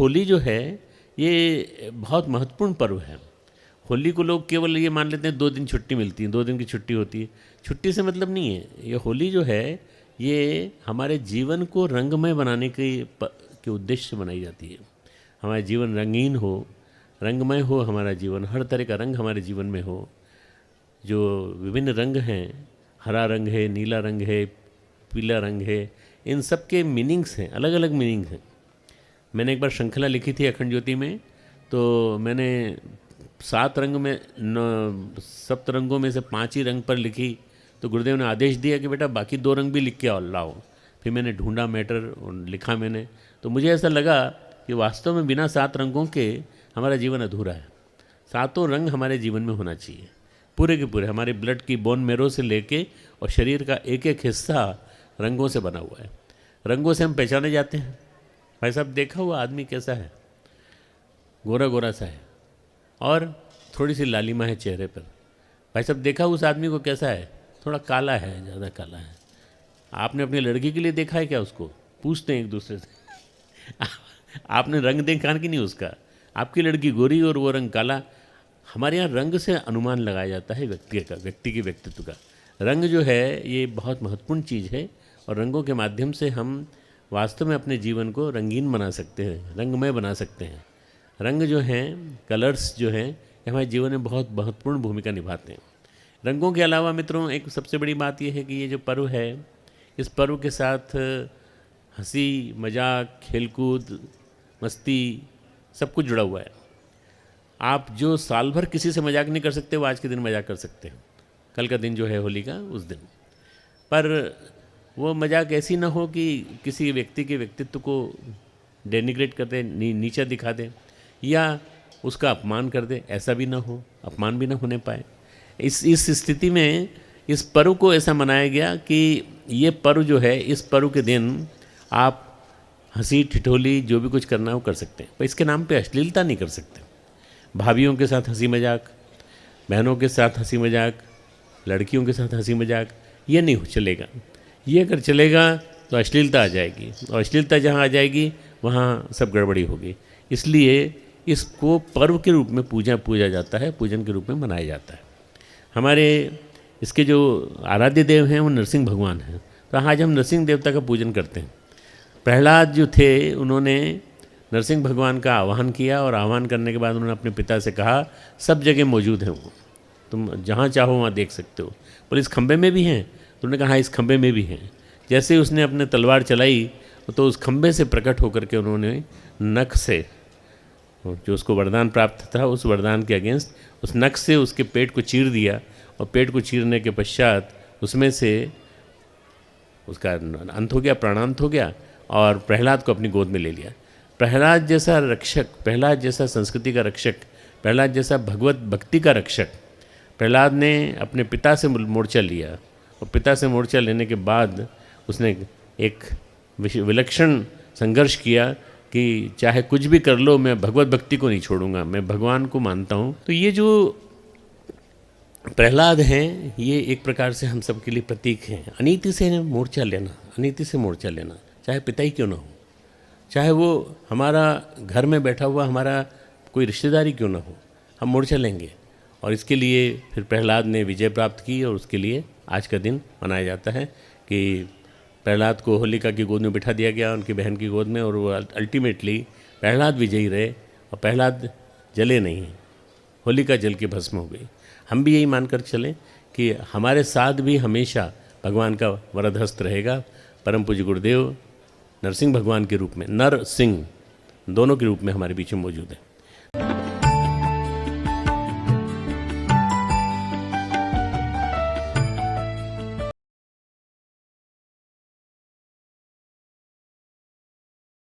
होली जो है ये बहुत महत्वपूर्ण पर्व है। होली को लोग केवल ये मान लेते हैं 2 दिन छुट्टी मिलती है, 2 दिन की छुट्टी होती है। छुट्टी से मतलब नहीं है। ये होली जो है ये हमारे जीवन को रंगमय बनाने के उद्देश्य से बनाई जाती है। हमारा जीवन रंगीन हो, रंगमय हो, हमारा जीवन हर तरह का रंग हमारे जीवन में हो। जो विभिन्न रंग हैं, हरा रंग है, नीला रंग है, पीला रंग है, इन सब के मीनिंग्स हैं, अलग अलग मीनिंग हैं। मैंने एक बार श्रृंखला लिखी थी अखंड ज्योति में, तो मैंने 7 रंग में 7 रंगों में से 5 ही रंग पर लिखी। तो गुरुदेव ने आदेश दिया कि बेटा बाकी 2 रंग भी लिख के आओ, लाओ। फिर मैंने ढूंढा मैटर और लिखा मैंने, तो मुझे ऐसा लगा कि वास्तव में बिना 7 रंगों के हमारा जीवन अधूरा है। 7 रंग हमारे जीवन में होना चाहिए, पूरे के पूरे। हमारे ब्लड की बोन मेरो से लेके और शरीर का एक एक हिस्सा रंगों से बना हुआ है। रंगों से हम पहचाने जाते हैं। भाई साहब देखा हुआ आदमी कैसा है, गोरा गोरा सा है और थोड़ी सी लालिमा है चेहरे पर। भाई साहब देखा उस आदमी को कैसा है, थोड़ा काला है, ज़्यादा काला है। आपने अपनी लड़की के लिए देखा है क्या उसको? पूछते हैं एक दूसरे से आपने रंग देखा कि नहीं उसका? आपकी लड़की गोरी और वो रंग काला। हमारे यहाँ रंग से अनुमान लगाया जाता है व्यक्ति के व्यक्तित्व का। रंग जो है ये बहुत महत्वपूर्ण चीज़ है और रंगों के माध्यम से हम वास्तव में अपने जीवन को रंगीन बना सकते हैं, रंगमय बना सकते हैं। रंग जो हैं, कलर्स जो हैं, ये हमारे जीवन में बहुत महत्वपूर्ण भूमिका निभाते हैं। रंगों के अलावा मित्रों एक सबसे बड़ी बात यह है कि ये जो पर्व है, इस पर्व के साथ हंसी मजाक, खेलकूद, मस्ती सब कुछ जुड़ा हुआ है। आप जो साल भर किसी से मजाक नहीं कर सकते, वो आज के दिन मजाक कर सकते हैं। कल का दिन जो है होली का, उस दिन पर वो मजाक ऐसी ना हो कि किसी व्यक्ति के व्यक्तित्व को डेनिग्रेट कर दे, नीचा दिखा दे या उसका अपमान कर दे। ऐसा भी ना हो, अपमान भी ना होने पाए। इस स्थिति में इस पर्व को ऐसा मनाया गया कि ये पर्व जो है, इस पर्व के दिन आप हंसी ठिठोली जो भी कुछ करना हो कर सकते हैं, पर इसके नाम पे अश्लीलता नहीं कर सकते। भाभीयों के साथ हंसी मजाक, बहनों के साथ हंसी मजाक, लड़कियों के साथ हंसी मजाक, ये नहीं चलेगा। ये अगर चलेगा तो अश्लीलता आ जाएगी, और अश्लीलता जहाँ आ जाएगी वहाँ सब गड़बड़ी होगी। इसलिए इसको पर्व के रूप में पूजा जाता है, पूजन के रूप में मनाया जाता है। हमारे इसके जो आराध्य देव हैं वो नरसिंह भगवान हैं, तो आज हम नरसिंह देवता का पूजन करते हैं। प्रहलाद जो थे उन्होंने नरसिंह भगवान का आह्वान किया, और आह्वान करने के बाद उन्होंने अपने पिता से कहा सब जगह मौजूद हैं वो, तुम जहाँ चाहो वहाँ देख सकते हो। बोले इस खंबे में भी हैं? तो उन्होंने कहा हाँ इस खंबे में भी हैं। जैसे ही उसने अपने तलवार चलाई तो उस खंबे से प्रकट होकर के उन्होंने नख से, जो उसको वरदान प्राप्त था, उस वरदान के अगेंस्ट उस नख से उसके पेट को चीर दिया, और पेट को चीरने के पश्चात उसमें से उसका अंत हो गया, प्राणांत हो गया, और प्रहलाद को अपनी गोद में ले लिया। प्रहलाद जैसा रक्षक, प्रहलाद जैसा संस्कृति का रक्षक, प्रहलाद जैसा भगवत भक्ति का रक्षक, प्रहलाद ने अपने पिता से मोर्चा लिया, और पिता से मोर्चा लेने के बाद उसने एक विलक्षण संघर्ष किया कि चाहे कुछ भी कर लो मैं भगवत भक्ति को नहीं छोड़ूंगा, मैं भगवान को मानता हूँ। तो ये जो प्रहलाद हैं ये एक प्रकार से हम सब के लिए प्रतीक हैं। अनीति से मोर्चा लेना, अनीति से मोर्चा लेना, चाहे पिता ही क्यों ना हो, चाहे वो हमारा घर में बैठा हुआ हमारा कोई रिश्तेदारी क्यों ना हो, हम मोर्चा लेंगे। और इसके लिए फिर प्रहलाद ने विजय प्राप्त की, और उसके लिए आज का दिन मनाया जाता है कि प्रहलाद को होलिका की गोद में बिठा दिया गया, उनकी बहन की गोद में, और वो अल्टीमेटली प्रहलाद विजयी रहे और प्रहलाद जले नहीं, होलिका जल के भस्म हो गई। हम भी यही मानकर चलें कि हमारे साथ भी हमेशा भगवान का वरद हस्त रहेगा। परम पूज्य गुरुदेव नरसिंह भगवान के रूप में, नर सिंह दोनों के रूप में हमारे बीच में मौजूद है।